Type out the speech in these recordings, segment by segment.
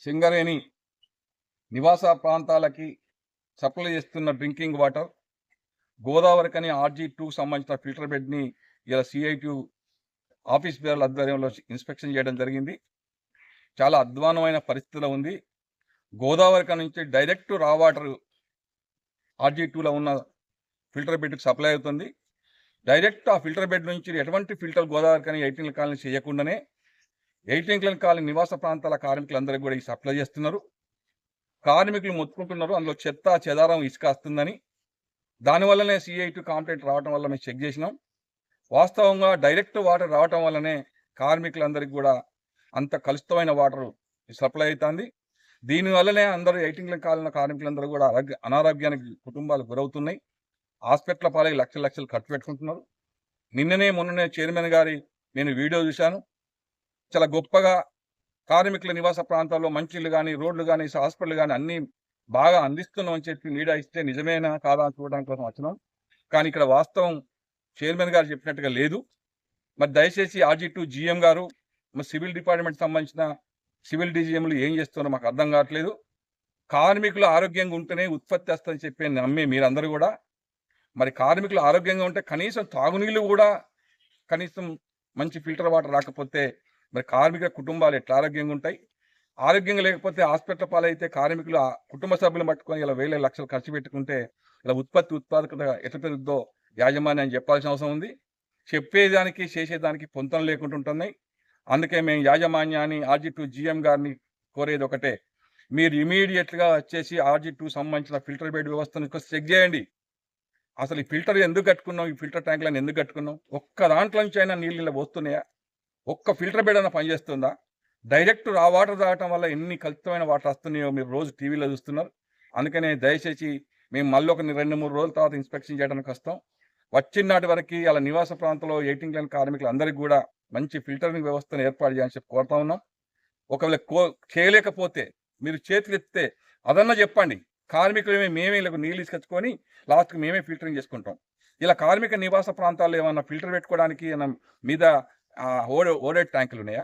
సింగరేణి నివాస ప్రాంతాలకి సప్లై చేస్తున్న డ్రింకింగ్ వాటర్ గోదావరికని RG2 సంబంధించిన ఫిల్టర్ బెడ్ని ఇలా CITU ఆఫీస్ బేర్ల ఆధ్వర్యంలో ఇన్స్పెక్షన్ చేయడం జరిగింది. చాలా అధ్వానమైన పరిస్థితిలో ఉంది. గోదావరిక నుంచి డైరెక్ట్ రా వాటర్ RG2లో ఉన్న ఫిల్టర్ బెడ్కి సప్లై అవుతుంది. డైరెక్ట్ ఆ ఫిల్టర్ బెడ్ నుంచి ఎటువంటి ఫిల్టర్ గోదావరికని 18 కాలనీ చేయకుండానే 18 కాలనీ నివాస ప్రాంతాల కార్మికులందరికీ కూడా ఈ సప్లై చేస్తున్నారు. కార్మికులు మొత్తుకుంటున్నారు, అందులో చెత్త చెదారం ఇసుక వస్తుందని. దానివల్లనే CITU కాంప్లైంట్ రావడం వల్ల మేము చెక్ చేసినాం. వాస్తవంగా డైరెక్ట్ వాటర్ రావటం వల్లనే కార్మికులందరికీ కూడా అంత కలుషితమైన వాటర్ సప్లై అవుతుంది. దీనివల్లనే అందరూ 18 కాలనీ కార్మికులందరూ కూడా అనారోగ్యానికి కుటుంబాలు గురవుతున్నాయి. హాస్పిటల్ పాలై లక్షలు ఖర్చు పెట్టుకుంటున్నారు. మొన్ననే చైర్మన్ గారి నేను వీడియో చూశాను. చాలా గొప్పగా కార్మికుల నివాస ప్రాంతాల్లో మంచిళ్ళు కానీ, రోడ్లు కానీ, హాస్పిటల్ కానీ అన్నీ బాగా అందిస్తున్నామని చెప్పి మీడియా ఇస్తే నిజమేనా కాదా అని చూడడానికి కోసం వచ్చినాం. కానీ ఇక్కడ వాస్తవం చైర్మన్ గారు చెప్పినట్టుగా లేదు. మరి దయచేసి RG2 GM గారు, మరి సివిల్ డిపార్ట్మెంట్ సంబంధించిన సివిల్ DGMలు ఏం చేస్తున్నారో మాకు అర్థం కావట్లేదు. కార్మికులు ఆరోగ్యంగా ఉంటేనే ఉత్పత్తి వస్తుందని చెప్పి నమ్మే మీరందరూ కూడా మరి కార్మికులు ఆరోగ్యంగా ఉంటే కనీసం తాగునీళ్ళు కూడా కనీసం మంచి ఫిల్టర్ వాటర్ రాకపోతే మరి కార్మికుల కుటుంబాలు ఎట్లా ఆరోగ్యంగా ఉంటాయి? ఆరోగ్యంగా లేకపోతే హాస్పిటల్ పాలైతే కార్మికులు కుటుంబ సభ్యులు పట్టుకొని ఇలా వేల లక్షలు ఖర్చు పెట్టుకుంటే ఇలా ఉత్పాదకత ఎట్లా పెరుగుద్దో యాజమాన్యం చెప్పాల్సిన అవసరం ఉంది. చెప్పేదానికి చేసేదానికి పొంతం లేకుండా ఉంటున్నాయి. అందుకే మేము యాజమాన్యాన్ని RG2 GM గారిని కోరేది ఒకటే, మీరు ఇమీడియట్గా వచ్చేసి RG2 సంబంధించిన ఫిల్టర్ బెడ్ వ్యవస్థను చెక్ చేయండి. అసలు ఈ ఫిల్టర్ ఎందుకు కట్టుకున్నాం, ఈ ఫిల్టర్ ట్యాంకులను ఎందుకు కట్టుకున్నాం? ఒక్క దాంట్లో నుంచి అయినా నీళ్ళు ఇలా వస్తున్నాయా? ఒక్క ఫిల్టర్ బెడ్ అయినా పనిచేస్తుందా? డైరెక్ట్ రా వాటర్ తాగటం వల్ల ఎన్ని కలుషితమైన వాటర్ వస్తున్నాయో మీరు రోజు టీవీలో చూస్తున్నారు. అందుకనే దయచేసి మేము మళ్ళీ ఒక 2-3 రోజుల తర్వాత ఇన్స్పెక్షన్ చేయడానికి వస్తాం. వచ్చిన నాటి వరకు అలా నివాస ప్రాంతంలో 18 కార్మికులు అందరికీ కూడా మంచి ఫిల్టరింగ్ వ్యవస్థను ఏర్పాటు చేయాలని చెప్పి కోరుతా ఉన్నాం. ఒకవేళ చేయలేకపోతే మీరు చేతులు ఎత్తితే అదన్నా చెప్పండి. కార్మికులు మేమే నీళ్ళు తీసుకొచ్చుకొని లాస్ట్కి మేమే ఫిల్టరింగ్ చేసుకుంటాం. ఇలా కార్మిక నివాస ప్రాంతాల్లో ఏమన్నా ఫిల్టర్ పెట్టుకోవడానికి మీద ఓడెడ్ ట్యాంకులు ఉన్నాయా?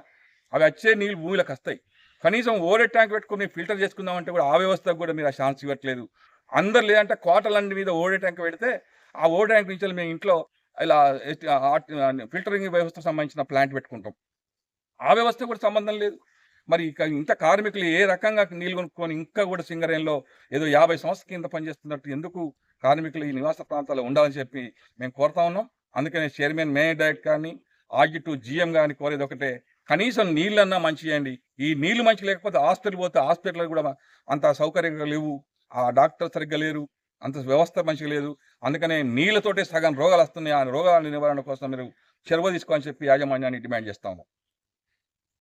అవి వచ్చే నీళ్ళు భూమిలోకి వస్తాయి. కనీసం ఓడెడ్ ట్యాంక్ పెట్టుకుని ఫిల్టర్ చేసుకుందామంటే కూడా ఆ వ్యవస్థకు కూడా మీరు ఆ ఛాన్స్ ఇవ్వట్లేదు. అందరు లేదంటే కోటలన్నీ మీద ఓడెడ్ ట్యాంక్ పెడితే ఆ ఓడెడ్ ట్యాంక్ నుంచి మేము ఇంట్లో ఇలా ఫిల్టరింగ్ వ్యవస్థకు సంబంధించిన ప్లాంట్ పెట్టుకుంటాం. ఆ వ్యవస్థ కూడా సంబంధం లేదు. మరి ఇంత కార్మికులు ఏ రకంగా నీళ్ళు కొనుక్కొని ఇంకా కూడా సింగరేణిలో ఏదో 50 సంవత్సరాల కింద పనిచేస్తున్నట్టు ఎందుకు కార్మికులు ఈ నివాస ప్రాంతాల్లో ఉండాలని చెప్పి మేము కోరుతా ఉన్నాం. అందుకనే చైర్మన్ మేనేజ్ డైరెక్టర్ కానీ RG2 GM కానీ కోరేది ఒకటే, కనీసం నీళ్ళన్నా మంచి చేయండి. ఈ నీళ్లు మంచి లేకపోతే హాస్పిటల్ పోతే హాస్పిటల్ కూడా అంత సౌకర్యంగా లేవు, ఆ డాక్టర్ సరిగ్గా లేరు, అంత వ్యవస్థ మంచిగా లేదు. అందుకనే నీళ్ళతోటే సగం రోగాలు వస్తున్నాయి. ఆ రోగాల నివారణ కోసం మీరు చొరవ తీసుకోవాలని చెప్పి యాజమాన్యాన్ని డిమాండ్ చేస్తాము.